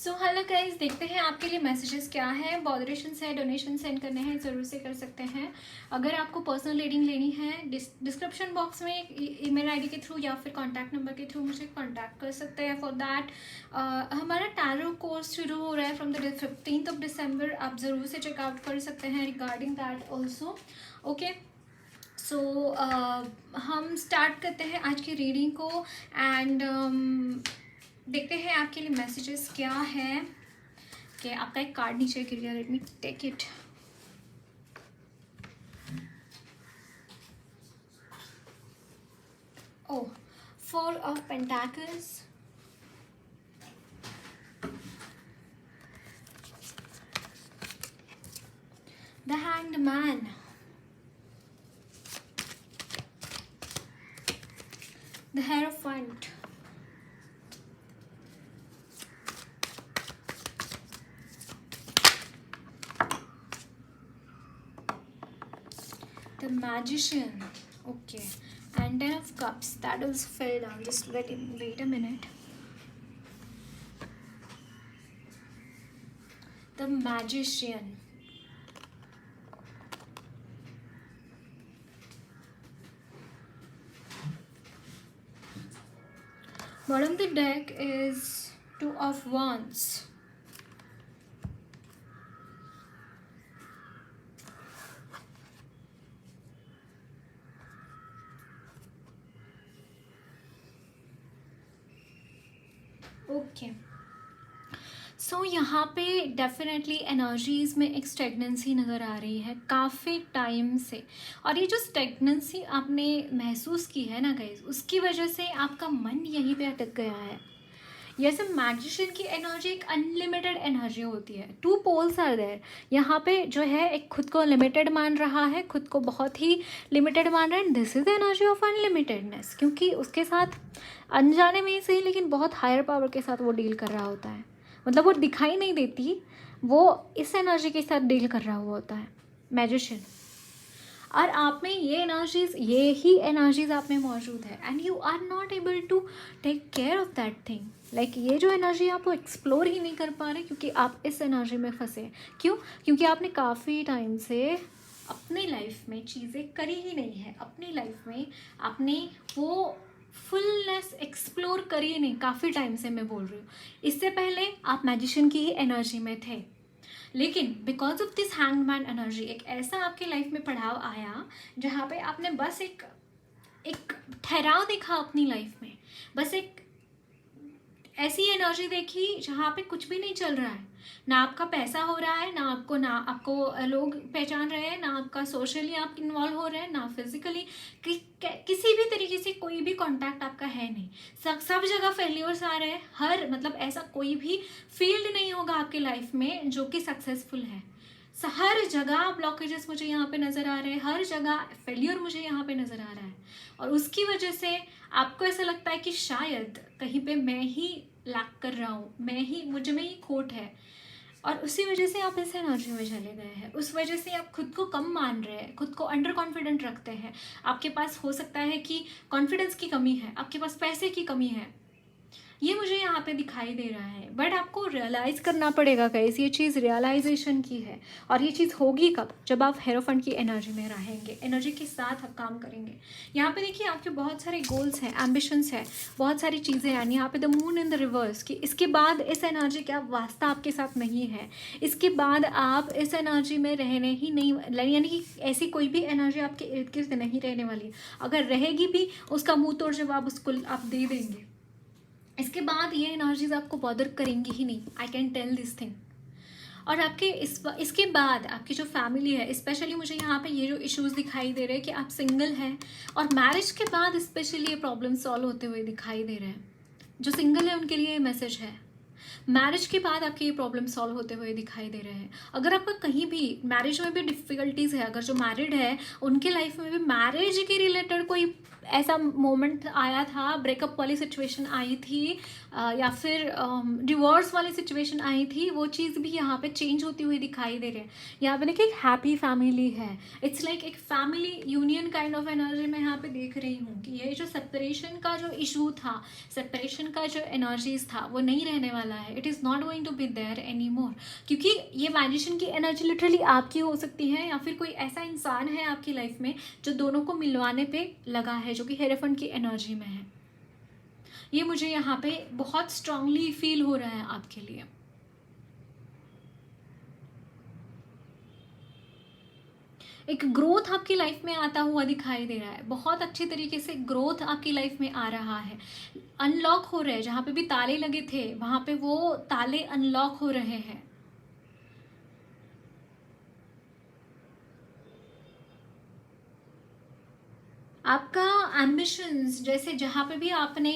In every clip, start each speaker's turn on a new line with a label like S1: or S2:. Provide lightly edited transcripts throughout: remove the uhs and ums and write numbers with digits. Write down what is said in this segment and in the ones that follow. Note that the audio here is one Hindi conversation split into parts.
S1: सो हेलो गाइस, देखते हैं आपके लिए मैसेजेस क्या है। बॉदरेशन है, डोनेशन सेंड करने हैं, ज़रूर से कर सकते हैं। अगर आपको पर्सनल रीडिंग लेनी है, डिस्क्रिप्शन बॉक्स में ईमेल आईडी के थ्रू या फिर कॉन्टैक्ट नंबर के थ्रू मुझे कॉन्टैक्ट कर सकते हैं। फॉर दैट हमारा टैरो कोर्स शुरू हो रहा है फ्रॉम द 15th दिसंबर। आप ज़रूर से चेकआउट कर सकते हैं रिगार्डिंग दैट ऑल्सो। ओके, सो हम स्टार्ट करते हैं आज की रीडिंग को एंड देखते हैं आपके लिए मैसेजेस क्या है। कि आपका एक कार्ड नीचे गिर गया, let me take it. Oh, 4 of pentacles, the hanged man, the hierophant, the magician. Okay, and 10 of cups, that also fell down. Just wait a minute. The magician, bottom of the deck is 2 of wands, okay. So यहाँ पे डेफिनेटली एनर्जीज में एक स्टेगनेंसी नज़र आ रही है काफ़ी टाइम से। और ये जो स्टेगनेंसी आपने महसूस की है ना गाइस, उसकी वजह से आपका मन यहीं पे अटक गया है। जैसे मैजिशियन की एनर्जी एक अनलिमिटेड एनर्जी होती है। 2 पोल्स आर देयर। यहाँ पे जो है एक खुद को लिमिटेड मान रहा है, खुद को बहुत ही लिमिटेड मान रहा है। This is the energy of unlimitedness, क्योंकि उसके साथ अनजाने में ही सही लेकिन बहुत हायर पावर के साथ वो डील कर रहा होता है। मतलब वो दिखाई नहीं देती, वो इस एनर्जी के साथ डील कर रहा हुआ होता है मैजिशियन। और आप में ये ही एनर्जीज आप में मौजूद है and you are not able to take care of that thing. Like ये जो एनर्जी आप वो एक्सप्लोर ही नहीं कर पा रहे, क्योंकि आप इस एनर्जी में फंसे। क्यों? क्योंकि आपने काफ़ी टाइम से अपनी लाइफ में चीज़ें करी ही नहीं है। अपनी लाइफ में आपने वो फुलनेस एक्सप्लोर करी ही नहीं। काफ़ी टाइम से मैं बोल रही हूँ, इससे पहले आप मैजिशियन की ही एनर्जी में थे, लेकिन because of this hangman energy एक ऐसा आपके लाइफ में पड़ाव आया जहाँ पे आपने बस एक ठहराव देखा अपनी लाइफ में। बस एक ऐसी एनर्जी देखी जहाँ पे कुछ भी नहीं चल रहा है। ना आपका पैसा हो रहा है, ना आपको लोग पहचान रहे हैं, ना आपका सोशली आप इन्वॉल्व हो रहे हैं, ना फिजिकली किसी भी तरीके से कोई भी कांटेक्ट आपका है नहीं। सब जगह फेल्योर्स आ रहे हैं। मतलब ऐसा कोई भी फील्ड नहीं होगा आपके लाइफ में जो कि सक्सेसफुल है। हर जगह ब्लॉकेजेस मुझे यहाँ पे नज़र आ रहे हैं, हर जगह फेल्योर मुझे यहाँ पे नज़र आ रहा है। और उसकी वजह से आपको ऐसा लगता है कि शायद कहीं पे मैं ही लैक कर रहा हूँ, मुझ में ही खोट है। और उसी वजह से आप इस एनर्जी में चले गए हैं। उस वजह से आप खुद को कम मान रहे हैं, खुद को अंडर कॉन्फिडेंट रखते हैं। आपके पास हो सकता है कि कॉन्फिडेंस की कमी है, आपके पास पैसे की कमी है, ये मुझे यहाँ पे दिखाई दे रहा है। बट आपको रियलाइज करना पड़ेगा गाइस, ये चीज़ रियलाइजेशन की है। और ये चीज़ होगी कब? जब आप हेरोफेंट की एनर्जी में रहेंगे, एनर्जी के साथ आप काम करेंगे। यहाँ पे देखिए आपके बहुत सारे गोल्स हैं, एम्बिशंस है, बहुत सारी चीज़ें हैं। यहाँ पे the moon in the reverse कि इसके बाद इस एनर्जी का वास्ता आपके साथ नहीं है। इसके बाद आप इस एनर्जी में रहने ही नहीं, यानी कि ऐसी कोई भी एनर्जी आपके इर्द गिर्द नहीं रहने वाली। अगर रहेगी भी, उसका मुँह तोड़ जवाब उसको आप दे देंगे। इसके बाद ये एनर्जीज आपको बॉदर करेंगी ही नहीं। I can tell this thing. और आपके इसके बाद आपकी जो फैमिली है, स्पेशली मुझे यहाँ पे ये जो इश्यूज दिखाई दे रहे हैं कि आप सिंगल हैं, और मैरिज के बाद स्पेशली ये प्रॉब्लम सॉल्व होते हुए दिखाई दे रहे हैं। जो सिंगल है उनके लिए ये मैसेज है। मैरिज के बाद आपके ये प्रॉब्लम सॉल्व होते हुए दिखाई दे रहे हैं। अगर आपका कहीं भी मैरिज में भी डिफ़िकल्टीज़ है, अगर जो मैरिड है उनके लाइफ में भी मैरिज के रिलेटेड कोई ऐसा मोमेंट आया था, ब्रेकअप वाली सिचुएशन आई थी, या फिर डिवोर्स वाली सिचुएशन आई थी, वो चीज़ भी यहाँ पे चेंज होती हुई दिखाई दे रही है। यहाँ पे देखिए एक हैप्पी फैमिली है, इट्स लाइक एक family union kind of energy मैं यहाँ पे देख रही हूँ कि ये जो सेपरेशन का जो इशू था, सेपरेशन का जो एनर्जीज था, वो नहीं रहने वाला है। It is not going to be there any more, क्योंकि ये मैजिशियन की एनर्जी लिटरली आपकी हो सकती है, या फिर कोई ऐसा इंसान है आपकी लाइफ में जो दोनों को मिलवाने पे लगा है, जो कि हेरेफेंट की एनर्जी में है। ये मुझे यहाँ पे बहुत स्ट्रांगली फील हो रहा है आपके लिए। एक ग्रोथ आपकी लाइफ में आता हुआ दिखाई दे रहा है, बहुत अच्छी तरीके से ग्रोथ आपकी लाइफ में आ रहा है, अनलॉक हो रहे हैं। जहाँ पे भी ताले लगे थे वहाँ पे वो ताले अनलॉक हो रहे हैं। आपका एम्बिशंस, जैसे जहाँ पे भी आपने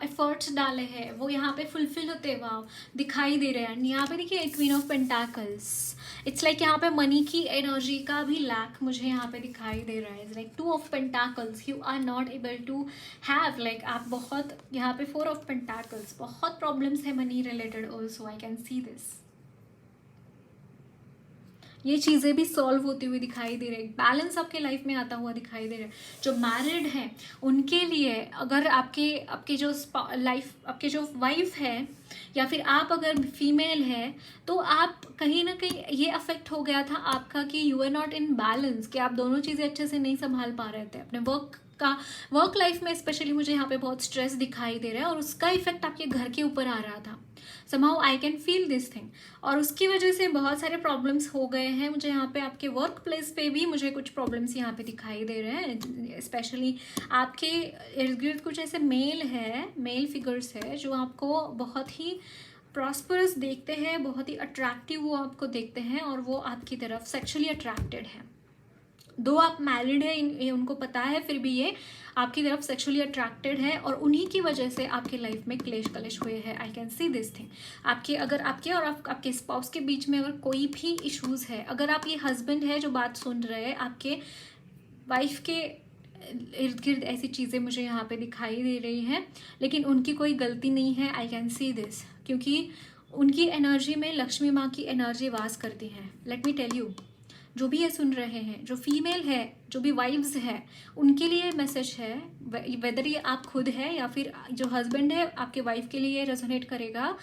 S1: एफर्ट्स डाले हैं वो यहाँ पे फुलफिल होते हुआ दिखाई दे रहे हैं। यहाँ पे देखिए queen of pentacles, it's like यहाँ पे मनी की एनर्जी का भी लैक मुझे यहाँ पे दिखाई दे रहा है। It's like 2 of pentacles, you are not able to have, like आप बहुत, यहाँ पे 4 ऑफ पेंटाकल्स, बहुत प्रॉब्लम्स है money related also, I can see this. ये चीज़ें भी सॉल्व होती हुई दिखाई दे रही है, बैलेंस आपके लाइफ में आता हुआ दिखाई दे रहा है। जो मैरिड हैं उनके लिए, अगर आपके जो लाइफ, आपके जो वाइफ है या फिर आप अगर फीमेल है, तो आप कहीं ना कहीं ये अफेक्ट हो गया था आपका कि you are not in balance, कि आप दोनों चीज़ें अच्छे से नहीं संभाल पा रहे थे। अपने वर्क लाइफ में स्पेशली मुझे यहाँ पे बहुत स्ट्रेस दिखाई दे रहा है, और उसका इफेक्ट आपके घर के ऊपर आ रहा था। somehow I can feel this thing, और उसकी वजह से बहुत सारे प्रॉब्लम्स हो गए हैं मुझे यहाँ पे। आपके वर्क प्लेस पे भी मुझे कुछ प्रॉब्लम्स यहाँ पे दिखाई दे रहे हैं, स्पेशली आपके इर्द गिर्द कुछ ऐसे मेल फिगर्स है जो आपको बहुत ही प्रॉस्परस देखते हैं, बहुत ही अट्रैक्टिव वो आपको देखते हैं, और वो आपकी तरफ सेक्सुअली अट्रैक्टेड है। दो आप मैरिड है, ये उनको पता है, फिर भी ये आपकी तरफ सेक्सुअली अट्रैक्टेड है, और उन्हीं की वजह से आपके लाइफ में क्लेश कलेश हुए हैं। I can see this thing. अगर आपके और आपके स्पाउस के बीच में अगर कोई भी इश्यूज है, अगर आप ये हस्बैंड है जो बात सुन रहे हैं, आपके वाइफ के इर्द गिर्द ऐसी चीज़ें मुझे यहाँ पे दिखाई दे रही हैं, लेकिन उनकी कोई गलती नहीं है। आई कैन सी दिस, क्योंकि उनकी एनर्जी में लक्ष्मी माँ की एनर्जी वास करती है। लेट मी टेल यू, जो भी ये सुन रहे हैं, जो फीमेल है, जो भी वाइफ्स है, उनके लिए मैसेज है, वेदर ये आप खुद है या फिर जो हस्बैंड है, आपके वाइफ के लिए रेजोनेट करेगा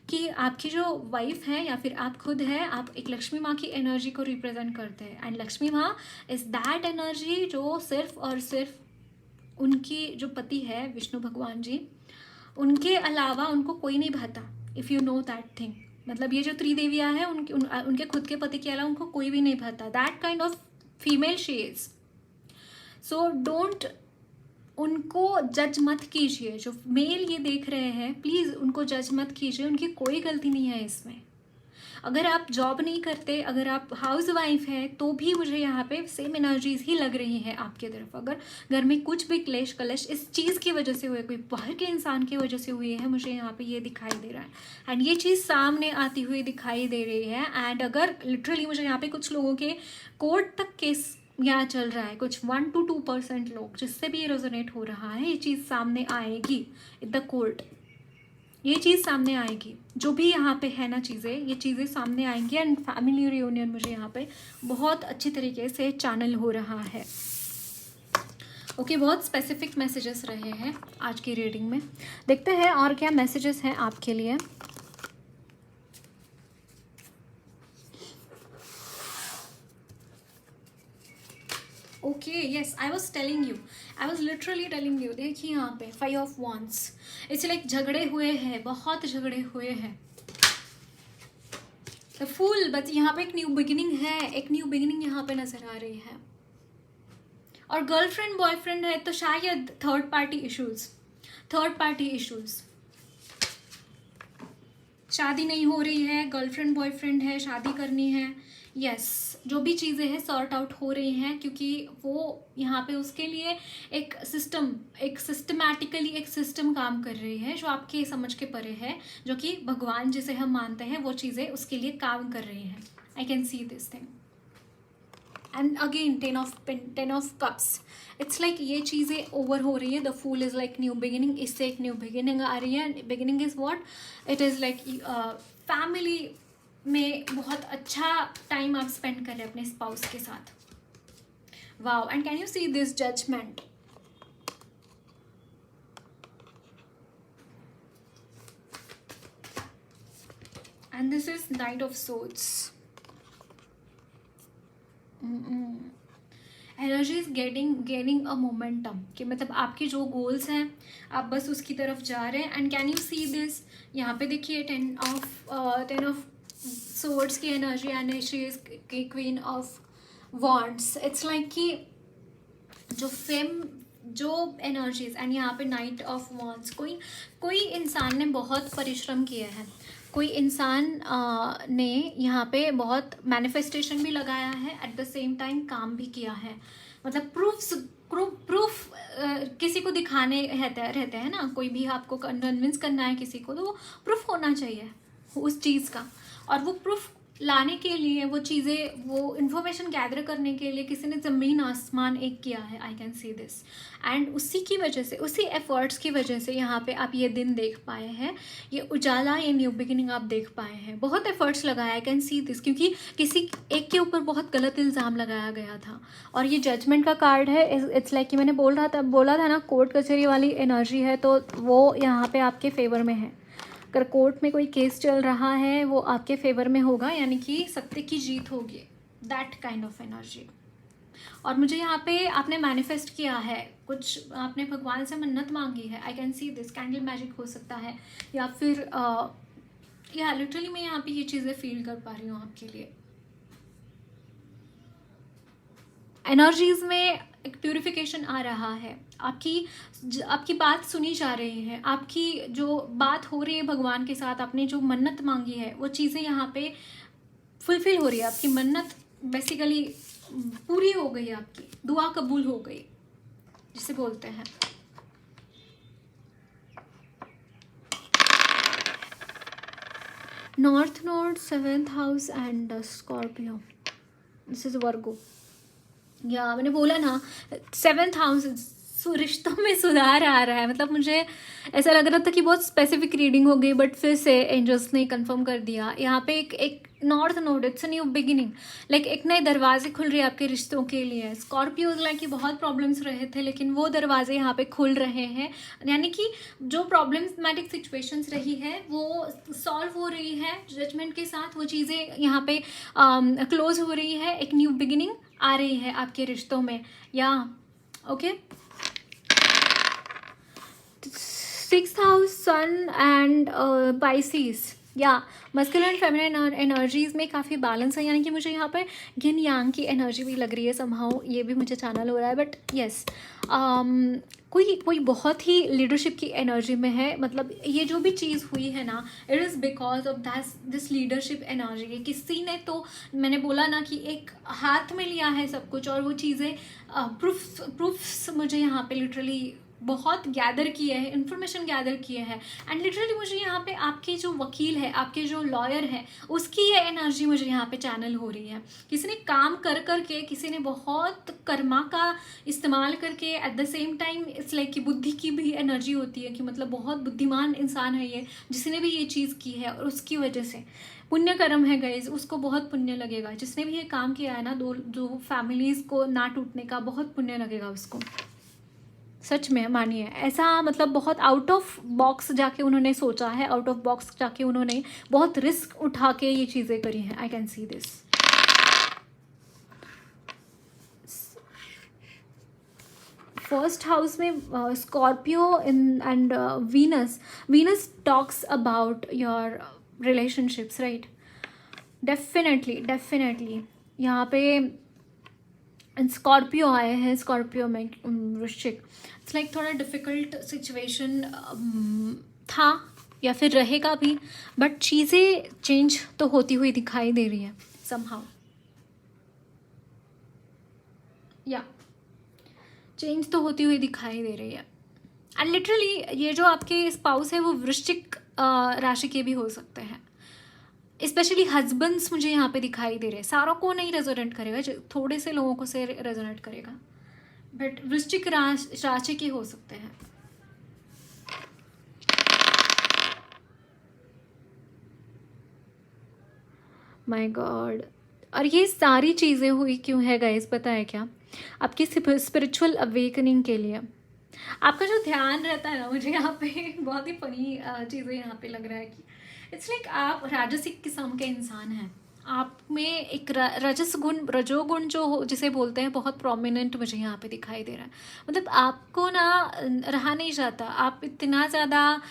S1: कि आपकी जो वाइफ है या फिर आप खुद है, आप एक लक्ष्मी माँ की एनर्जी को रिप्रेजेंट करते हैं। एंड लक्ष्मी माँ इज दैट एनर्जी जो सिर्फ और सिर्फ उनकी जो पति है विष्णु भगवान जी, उनके अलावा उनको कोई नहीं भाता। If you know that thing, मतलब ये जो त्रिदेवियाँ हैं उनके खुद के पति के अलावा उनको कोई भी नहीं भाता। That kind of female she is. So don't उनको जज मत कीजिए। जो मेल ये देख रहे हैं, प्लीज़ उनको जज मत कीजिए, उनकी कोई गलती नहीं है इसमें। अगर आप जॉब नहीं करते, अगर आप हाउस वाइफ है, तो भी मुझे यहाँ पे सेम एनर्जीज ही लग रही है आपके तरफ। अगर घर में कुछ भी क्लेश कलेश इस चीज़ की वजह से हुए, कोई बाहर के इंसान की वजह से हुई है, मुझे यहाँ पे ये दिखाई दे रहा है। एंड ये चीज़ सामने आती हुई दिखाई दे रही है। एंड अगर लिटरली मुझे यहाँ पे कुछ लोगों के कोर्ट तक केस यहाँ चल रहा है, कुछ 1 to 2% लोग जिससे भी ये रेजोनेट हो रहा है, ये चीज़ सामने आएगी इन द कोर्ट। ये चीज़ सामने आएगी, जो भी यहाँ पे है ना चीज़ें, ये चीज़ें सामने आएंगी। एंड फैमिली रियूनियन मुझे यहाँ पे बहुत अच्छी तरीके से चैनल हो रहा है। ओके, बहुत स्पेसिफिक मैसेजेस रहे हैं आज की रीडिंग में। देखते हैं और क्या मैसेजेस हैं आपके लिए। Okay, yes, I was literally telling you. देखिए यहाँ पे 5 ऑफ wands, इट्स लाइक झगड़े हुए हैं, बहुत झगड़े हुए हैं। द फूल, बट यहाँ पे एक न्यू बिगिनिंग है, एक न्यू बिगिनिंग यहाँ पे नजर आ रही है। और गर्लफ्रेंड बॉयफ्रेंड है तो शायद थर्ड पार्टी इश्यूज, शादी नहीं हो रही है, गर्लफ्रेंड बॉयफ्रेंड है, शादी करनी है। यस, जो भी चीज़ें हैं सॉर्ट आउट हो रही हैं, क्योंकि वो यहाँ पे उसके लिए एक सिस्टमैटिकली एक सिस्टम काम कर रही है, जो आपके समझ के परे है, जो कि भगवान जिसे हम मानते हैं वो चीज़ें उसके लिए काम कर रही हैं। I can see this thing. And again 10 of cups. It's like ये चीज़ें ओवर हो रही है. The fool is like new beginning. इससे एक न्यू बिगिनिंग आ रही है. Beginning is what it is like family में बहुत अच्छा टाइम आप स्पेंड कर रहे हैं अपने स्पाउस के साथ. Wow. And can you see this judgment. And this is knight of swords. Energy is gaining a momentum कि मतलब आपके जो गोल्स हैं आप बस उसकी तरफ जा रहे हैं. And can you see this. यहाँ पे देखिए 10 ऑफ सोर्ड्स की energy and she is queen of wands. It's like कि जो एनर्जीज. एंड यहाँ पे नाइट ऑफ वॉन्ड्स. कोई इंसान ने बहुत परिश्रम किया है. कोई इंसान ने यहाँ पे बहुत मैनिफेस्टेशन भी लगाया है, एट द सेम टाइम काम भी किया है. मतलब प्रूफ किसी को दिखाने रहते हैं ना. कोई भी आपको कन्विंस करना है किसी को, तो वो प्रूफ होना चाहिए उस चीज़ का. और वो प्रूफ लाने के लिए, वो चीज़ें, वो इन्फॉर्मेशन गैदर करने के लिए किसी ने ज़मीन आसमान एक किया है. आई कैन सी दिस. एंड उसी की वजह से, उसी एफर्ट्स की वजह से यहाँ पे आप ये दिन देख पाए हैं, ये उजाला, ये न्यू बिगिनिंग आप देख पाए हैं. बहुत एफर्ट्स लगाया. आई कैन सी दिस. क्योंकि किसी एक के ऊपर बहुत गलत इल्ज़ाम लगाया गया था. और ये जजमेंट का कार्ड है. इट्स लाइक कि मैंने बोला था ना, कोर्ट कचहरी वाली एनर्जी है, तो वो यहाँ पे आपके फेवर में है. अगर कोर्ट में कोई केस चल रहा है वो आपके फेवर में होगा, यानी कि सत्य की जीत होगी. That kind of energy. और मुझे यहाँ पे आपने मैनिफेस्ट किया है, कुछ आपने भगवान से मन्नत मांगी है. आई can see this. Candle magic हो सकता है, या फिर या लिटरली मैं यहाँ पे ये चीज़ें फील कर पा रही हूँ आपके लिए. एनर्जीज में एक प्यूरिफिकेशन आ रहा है. आपकी बात सुनी जा रही है. आपकी जो बात हो रही है भगवान के साथ, आपने जो मन्नत मांगी है वो चीज़ें यहाँ पे फुलफिल हो रही है. आपकी मन्नत बेसिकली पूरी हो गई. आपकी दुआ कबूल हो गई, जिसे बोलते हैं. North node, 7th house and Scorpio. This is वर्गो. या मैंने बोला ना 7th हाउस, रिश्तों में सुधार आ रहा है. मतलब मुझे ऐसा लग रहा था कि बहुत स्पेसिफिक रीडिंग हो गई, बट फिर से एंजल्स ने कंफर्म कर दिया. यहाँ पे एक north node, it's a new beginning. Like एक नए दरवाजे खुल रहे हैं आपके रिश्तों के लिए. स्कॉर्पियो लाइक कि बहुत प्रॉब्लम्स रहे थे, लेकिन वो दरवाजे यहाँ पे खुल रहे हैं. यानी कि जो प्रॉब्लमेटिक सिचुएशंस रही है वो सॉल्व हो रही है जजमेंट के साथ. वो चीज़ें यहाँ पे क्लोज हो रही है. एक न्यू बिगिनिंग आ रही है आपके रिश्तों में. या okay. 6th house, sun and Pisces. या मस्कुलिन एंड फेमिनिन एनर्जीज में काफ़ी बैलेंस है. यानी कि मुझे यहाँ पे यिन यांग की एनर्जी भी लग रही है समहाउ. ये भी मुझे चैनल हो रहा है. बट येस, कोई बहुत ही लीडरशिप की एनर्जी में है. मतलब ये जो भी चीज़ हुई है ना, it is because of this leadership energy. किसी ने, तो मैंने बोला ना कि एक हाथ में लिया है सब कुछ, और वो चीज़ें प्रूफ्स मुझे यहाँ पे लिटरली बहुत गैदर किए हैं, इन्फॉर्मेशन गैदर किए हैं. एंड लिटरली मुझे यहाँ पे आपके जो वकील है, आपके जो लॉयर है, उसकी ये एनर्जी मुझे यहाँ पे चैनल हो रही है. किसी ने काम कर करके, किसी ने बहुत कर्मा का इस्तेमाल करके, eight the same time it's like कि बुद्धि की भी एनर्जी होती है कि मतलब बहुत बुद्धिमान इंसान है ये, जिसने भी ये चीज़ की है. और उसकी वजह से पुण्य कर्म है गाइज, उसको बहुत पुण्य लगेगा. जिसने भी ये काम किया है ना, दो फैमिलीज़ को ना टूटने का, बहुत पुण्य लगेगा उसको. सच में मानिए. ऐसा मतलब बहुत आउट ऑफ बॉक्स जाके उन्होंने सोचा है, आउट ऑफ बॉक्स जाके उन्होंने बहुत रिस्क उठा के ये चीज़ें करी हैं. I can see this. First house में Scorpio and Venus talks about your relationships, right. Definitely यहाँ पे स्कॉर्पियो आए हैं. स्कॉर्पियो में वृश्चिक. इट्स लाइक थोड़ा डिफ़िकल्ट सिचुएशन था, या फिर रहेगा भी, बट चीज़ें चेंज तो होती हुई दिखाई दे रही है समहाउ. या चेंज तो होती हुई दिखाई दे रही है. एंड लिटरली ये जो आपके स्पाउस है वो वृश्चिक राशि के भी हो सकते हैं. स्पेशली हस्बैंड्स मुझे यहाँ पे दिखाई दे रहे हैं, सारों को नहीं रेजोनेट करेगा, थोड़े से लोगों को से रेजोनेट करेगा, बट वृश्चिक राशि के हो सकते हैं। माय गॉड, और ये सारी चीज़ें हुई क्यों है गाइस, पता है क्या? आपकी स्पिरिचुअल अवेकनिंग के लिए। आपका जो ध्यान रहता है ना, मुझे यहाँ पे बहुत ही फनी चीज़ें यहाँ पे लग रहा है कि इट्स लाइक आप राजसिक किस्म के इंसान हैं। आप में एक रजस गुण, रजोगुण जो जिसे बोलते हैं, बहुत प्रोमिनेंट मुझे यहाँ पे दिखाई दे रहा है। मतलब आपको ना रहा नहीं जाता, आप इतना ज़्यादा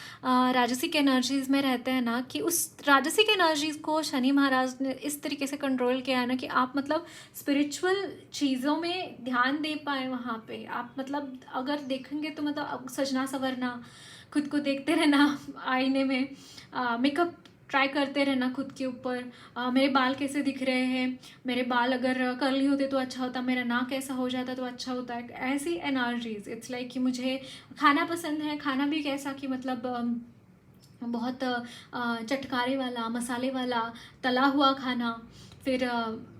S1: राजसिक एनर्जीज में रहते हैं ना, कि उस राजसिक एनर्जीज को शनि महाराज ने इस तरीके से कंट्रोल किया है ना, कि आप मतलब स्पिरिचुअल चीज़ों में ध्यान दे पाए। वहाँ पे आप मतलब अगर देखेंगे तो मतलब सजना संवरना, खुद को देखते रहना आईने में, मेकअप ट्राई करते रहना खुद के ऊपर, मेरे बाल कैसे दिख रहे हैं, मेरे बाल अगर कर्ली होते तो अच्छा होता, मेरा नाक ऐसा हो जाता तो अच्छा होता है, ऐसी एनर्जीज। इट्स लाइक कि मुझे खाना पसंद है, खाना भी कैसा कि मतलब बहुत चटकारे वाला, मसाले वाला, तला हुआ खाना। फिर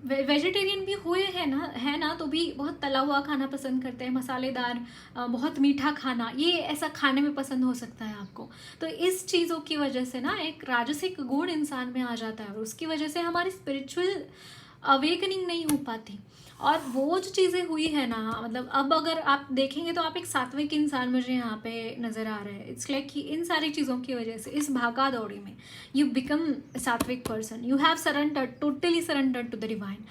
S1: वेजिटेरियन भी हुए हैं ना, है ना, तो भी बहुत तला हुआ खाना पसंद करते हैं, मसालेदार, बहुत मीठा खाना, ये ऐसा खाने में पसंद हो सकता है आपको। तो इस चीज़ों की वजह से ना एक राजसिक गुण इंसान में आ जाता है, और उसकी वजह से हमारी स्पिरिचुअल अवेकनिंग नहीं हो पाती। और वो जो चीज़ें हुई है ना, मतलब अब अगर आप देखेंगे तो आप एक सात्विक इंसान मुझे यहाँ पे नज़र आ रहे हैं। इट्स लाइक कि इन सारी चीज़ों की वजह से, इस भागा दौड़ी में you become sattvik person, you have surrendered, totally surrendered to the divine.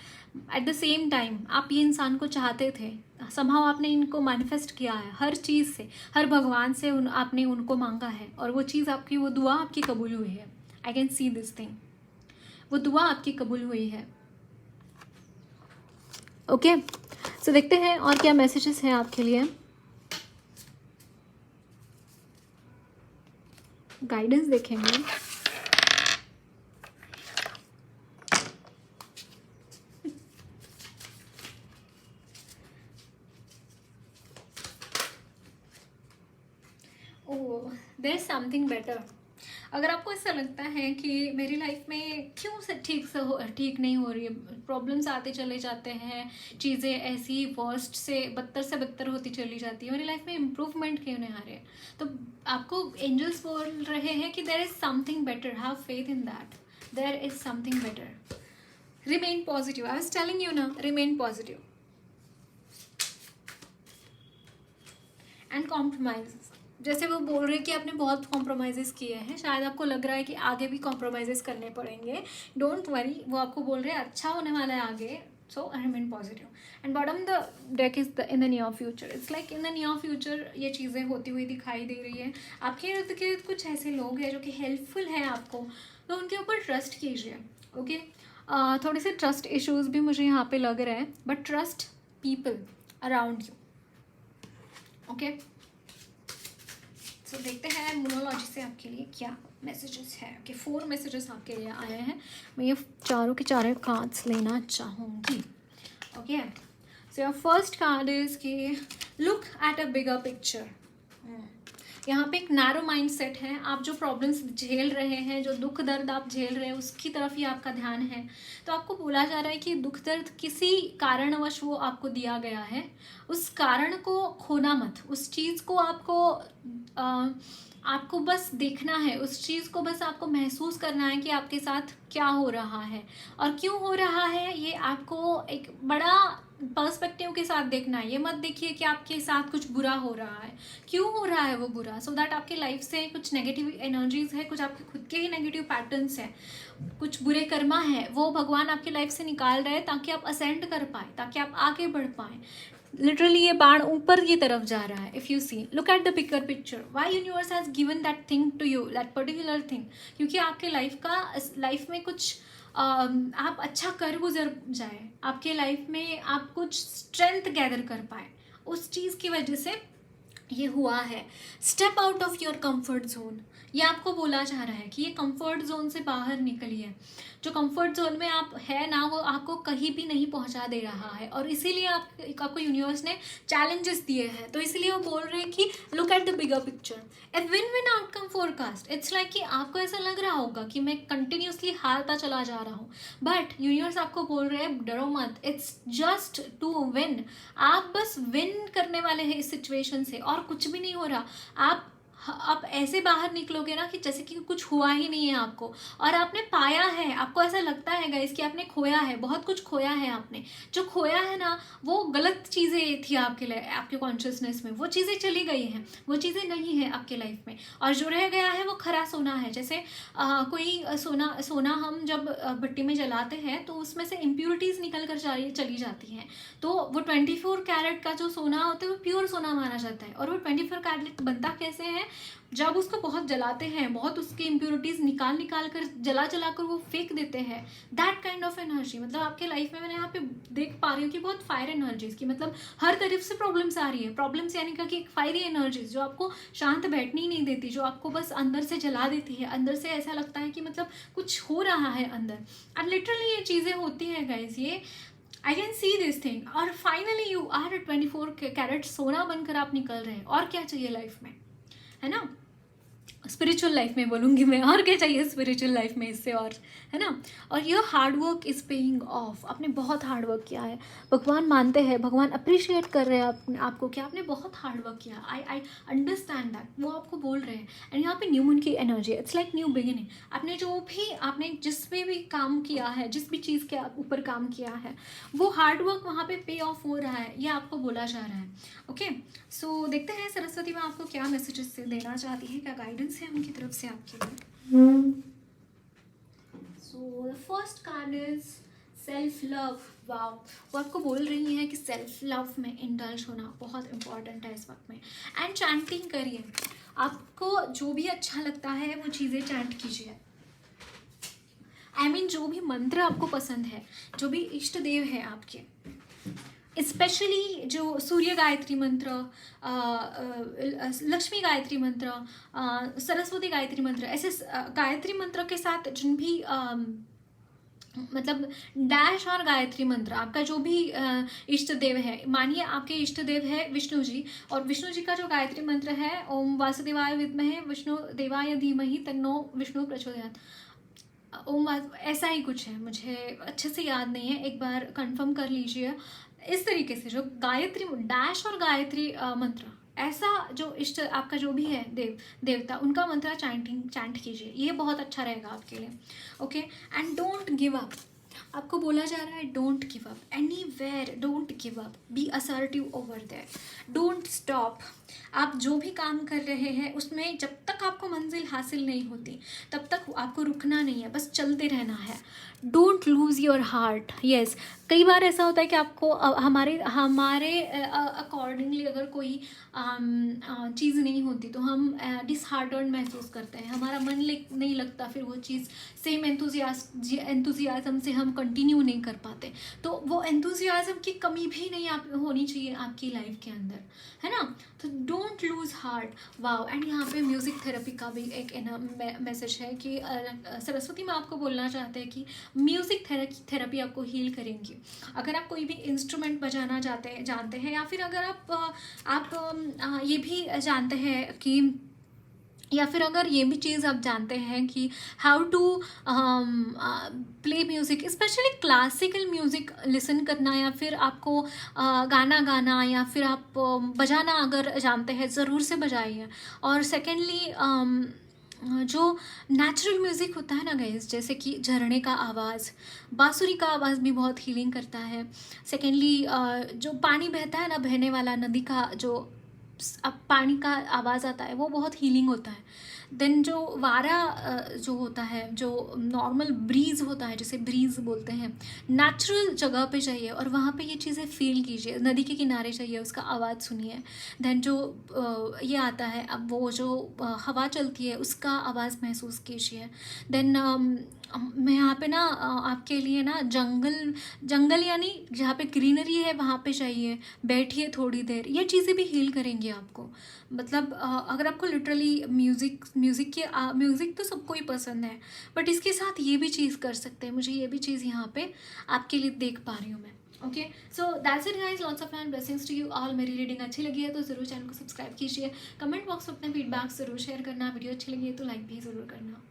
S1: At the same time आप ये इंसान को चाहते थे, समहाउ आपने इनको मैनिफेस्ट किया है, हर चीज़ से, हर भगवान से आपने उनको मांगा है, और वो चीज़ आपकी, वो दुआ आपकी कबूल हुई है। आई कैन सी दिस थिंग, वो दुआ आपकी कबूल हुई है। ओके, सो देखते हैं और क्या मैसेजेस हैं आपके लिए। गाइडेंस देखेंगे। ओह, देयर इज समथिंग बेटर। अगर आपको ऐसा लगता है कि मेरी लाइफ में क्यों से ठीक नहीं हो रही है, प्रॉब्लम्स आते चले जाते हैं, चीज़ें ऐसी वर्स्ट से बदतर होती चली जाती है, मेरी लाइफ में इम्प्रूवमेंट क्यों नहीं आ रही है, तो आपको एंजल्स बोल रहे हैं कि there is something better, have faith in that, there is something better, remain positive. I was telling you ना, रिमेन पॉजिटिव एंड कॉम्प्रोमाइज। जैसे वो बोल रहे हैं कि आपने बहुत कॉम्प्रोमाइज़ेस किए हैं, शायद आपको लग रहा है कि आगे भी कॉम्प्रोमाइज़ेस करने पड़ेंगे, डोंट वरी, वो आपको बोल रहे हैं अच्छा होने वाला है आगे, so remain positive. And bottom the deck is the in the near future. It's like in the near future ये चीज़ें होती हुई दिखाई दे रही है। आपके इर्द गिर्द कुछ ऐसे लोग हैं जो कि हेल्पफुल हैं आपको, तो उनके ऊपर ट्रस्ट कीजिए। ओके, थोड़े से ट्रस्ट इश्यूज भी मुझे यहाँ पे लग रहे हैं, but trust people around you. Okay, so देखते हैं न्यूमरोलॉजी से आपके लिए क्या मैसेजेस है। ओके, 4 मैसेजेस आपके लिए आए हैं, मैं ये चारों के चारों कार्ड्स लेना चाहूँगी। Okay, so your first card is कि look at a bigger picture. यहाँ पे एक नैरो माइंड सेट है, आप जो प्रॉब्लम्स झेल रहे हैं, जो दुख दर्द आप झेल रहे हैं, उसकी तरफ ही आपका ध्यान है। तो आपको बोला जा रहा है कि दुख दर्द किसी कारणवश वो आपको दिया गया है, उस कारण को खोना मत, उस चीज़ को आपको बस देखना है, उस चीज़ को बस आपको महसूस करना है कि आपके साथ क्या हो रहा है और क्यों हो रहा है। ये आपको एक बड़ा पर्सपेक्टिव के साथ देखना है। ये मत देखिए कि आपके साथ कुछ बुरा हो रहा है, क्यों हो रहा है वो बुरा, सो दैट आपकी लाइफ से कुछ नेगेटिव एनर्जीज है, कुछ आपके खुद के ही नेगेटिव पैटर्न्स हैं, कुछ बुरे कर्मा है, वो भगवान आपकी लाइफ से निकाल रहे हैं ताकि आप असेंड कर पाए, ताकि आप आगे बढ़ पाए। लिटरली ये बाण ऊपर की तरफ जा रहा है। If you see, look at the bigger picture, why universe has given that thing to you, that particular thing, क्योंकि आपके लाइफ में कुछ आप अच्छा कर गुजर जाए, आपके लाइफ में आप कुछ स्ट्रेंथ गैदर कर पाए, उस चीज़ की वजह से ये हुआ है। Step out of your comfort zone, ये आपको बोला जा रहा है कि ये कंफर्ट जोन से बाहर निकलिए। जो कंफर्ट जोन में आप है ना, वो आपको कहीं भी नहीं पहुंचा दे रहा है, और इसीलिए आपको यूनिवर्स ने चैलेंजेस दिए हैं। तो इसीलिए वो बोल रहे हैं कि look at the bigger picture, a win win outcome forecast. It's like कि आपको ऐसा लग रहा होगा कि मैं कंटिन्यूसली हारता चला जा रहा हूँ, बट यूनिवर्स आपको बोल रहे हैं डरो मत, इट्स जस्ट टू विन। आप बस विन करने वाले हैं इस सिचुएशन से, और कुछ भी नहीं हो रहा। आप ऐसे बाहर निकलोगे ना कि जैसे कि कुछ हुआ ही नहीं है आपको, और आपने पाया है। आपको ऐसा लगता है गाइस कि आपने खोया है, बहुत कुछ खोया है आपने। जो खोया है ना, वो गलत चीज़ें थी आपके लिए, आपके कॉन्शियसनेस में वो चीज़ें चली गई हैं, वो चीज़ें नहीं है आपके लाइफ में। और जो रह गया है वो खरा सोना है। जैसे कोई सोना हम जब भट्टी में जलाते हैं तो उसमें से इम्प्योरिटीज़ निकल कर चली जाती हैं, तो वो 24 कैरेट का जो सोना होता है वो प्योर सोना माना जाता है। और वो 24 कैरेट बनता कैसे है, जब उसको बहुत जलाते हैं, बहुत उसकी इम्प्योरिटीज निकाल कर जला कर वो फेंक देते हैं। दैट काइंड ऑफ एनर्जी, मतलब आपके लाइफ में मैंने यहाँ पे देख पा रही हूँ कि बहुत फायर एनर्जीज की, मतलब हर तरफ से प्रॉब्लम्स आ रही है। प्रॉब्लम्स यानी कि एक फायरी एनर्जीज जो आपको शांत बैठने ही नहीं देती, जो आपको बस अंदर से जला देती है। अंदर से ऐसा लगता है कि मतलब कुछ हो रहा है अंदर, और लिटरली ये चीज़ें होती हैं गाइज। ये आई कैन सी दिस थिंग। और फाइनली यू आर 24 कैरेट सोना बनकर आप निकल रहे हैं। और क्या चाहिए लाइफ में, है ना? स्पिरिचुअल लाइफ में बोलूँगी मैं, और क्या चाहिए स्पिरिचुअल लाइफ में इससे, और है ना? और your hard work is paying off. आपने बहुत हार्ड वर्क किया है, भगवान मानते हैं, भगवान अप्रिशिएट कर रहे हैं आपको कि आपने बहुत हार्ड वर्क किया। आई अंडरस्टैंड दैट, वो आपको बोल रहे हैं। एंड यहाँ पे न्यू मून की energy, it's like new beginning. आपने जिस पे भी काम किया है, जिस भी चीज़ के ऊपर काम किया है, वो हार्ड वर्क वहाँ पे पे ऑफ हो रहा है, ये आपको बोला जा रहा है। ओके, सो देखते हैं सरस्वती माँ आपको क्या मैसेजेस देना चाहती है, क्या गाइडेंस है उनकी तरफ से आपके लिए। So the first card is self love. Wow, वो आपको बोल रही है कि सेल्फ लव में इंडल्ज होना बहुत इंपॉर्टेंट है इस वक्त में। एंड चैंटिंग करिए, आपको जो भी अच्छा लगता है वो चीज़ें चैंट कीजिए। आई मीन जो भी मंत्र आपको पसंद है, जो भी इष्ट देव है आपके, स्पेशली जो सूर्य गायत्री मंत्र, लक्ष्मी गायत्री मंत्र, सरस्वती गायत्री मंत्र, ऐसे गायत्री मंत्र के साथ जिन भी मतलब डैश और गायत्री मंत्र, आपका जो भी इष्ट देव है, मानिए आपके इष्ट देव है विष्णु जी, और विष्णु जी का जो गायत्री मंत्र है ओम वासुदेवाय विद्महे विष्णु देवाय धीमहि तन्नो विष्णु प्रचोदयात्। ओम ऐसा ही कुछ है, मुझे अच्छे से याद नहीं है, एक बार कंफर्म कर लीजिए। इस तरीके से जो गायत्री डैश और गायत्री मंत्र, ऐसा जो इष्ट आपका जो भी है देवता, उनका मंत्र चैंट कीजिए, ये बहुत अच्छा रहेगा आपके लिए। Okay, and don't give up. आपको बोला जा रहा है don't give up anywhere, don't give up, be assertive over there, don't stop. आप जो भी काम कर रहे हैं उसमें जब तक आपको मंजिल हासिल नहीं होती तब तक आपको रुकना नहीं है, बस चलते रहना है। Don't lose your heart. Yes, कई बार ऐसा होता है कि आपको हमारे अकॉर्डिंगली अगर कोई चीज़ नहीं होती तो हम डिसहार्टन महसूस करते हैं, हमारा मन नहीं लगता, फिर वो चीज़ सेम एंथुजियाज़म से हम कंटिन्यू नहीं कर पाते। तो वो एंथुजियाज़म की कमी भी नहीं होनी चाहिए आपकी लाइफ के अंदर, है ना? तो don't lose heart. Wow, and यहाँ पे म्यूज़िक थेरेपी का भी एक मैसेज है कि सरस्वती माँ आपको बोलना चाहते हैं कि म्यूज़िक थेरेपी आपको हील करेंगी। अगर आप कोई भी इंस्ट्रूमेंट बजाना जानते हैं, या फिर अगर आप ये भी जानते हैं कि, या फिर अगर ये भी चीज़ आप जानते हैं कि how to play music, specially classical music listen करना, या फिर आपको गाना गाना, या फिर आप बजाना अगर जानते हैं ज़रूर से बजाइए। और सेकेंडली जो नेचुरल म्यूज़िक होता है ना गाइस, जैसे कि झरने का आवाज़, बांसुरी का आवाज़ भी बहुत हीलिंग करता है। सेकेंडली जो पानी बहता है ना, बहने वाला नदी का जो अब पानी का आवाज़ आता है वो बहुत हीलिंग होता है। देन जो वारा जो होता है, जो नॉर्मल ब्रीज़ होता है, जैसे ब्रीज़ बोलते हैं, नेचुरल जगह पे चाहिए और वहाँ पे ये चीज़ें फील कीजिए, नदी के किनारे चाहिए, उसका आवाज़ सुनिए। देन जो ये आता है, अब वो जो हवा चलती है उसका आवाज़ महसूस कीजिए। देन मैं यहाँ पे ना आपके लिए ना जंगल जंगल यानी जहाँ पे ग्रीनरी है वहाँ पे चाहिए, बैठिए थोड़ी देर, ये चीज़ें भी हील करेंगी आपको। मतलब अगर आपको लिटरली म्यूज़िक तो सबको ही पसंद है, बट इसके साथ ये भी चीज़ कर सकते हैं, मुझे ये भी चीज़ यहाँ पे आपके लिए देख पा रही हूँ मैं। Okay, so that's it guys, lots of and blessings to you all. मेरी रीडिंग अच्छी लगी है तो ज़रूर चैनल को सब्सक्राइब कीजिए, कमेंट बॉक्स में अपने फीडबैक ज़रूर शेयर करना, वीडियो अच्छी लगी है तो लाइक भी ज़रूर करना।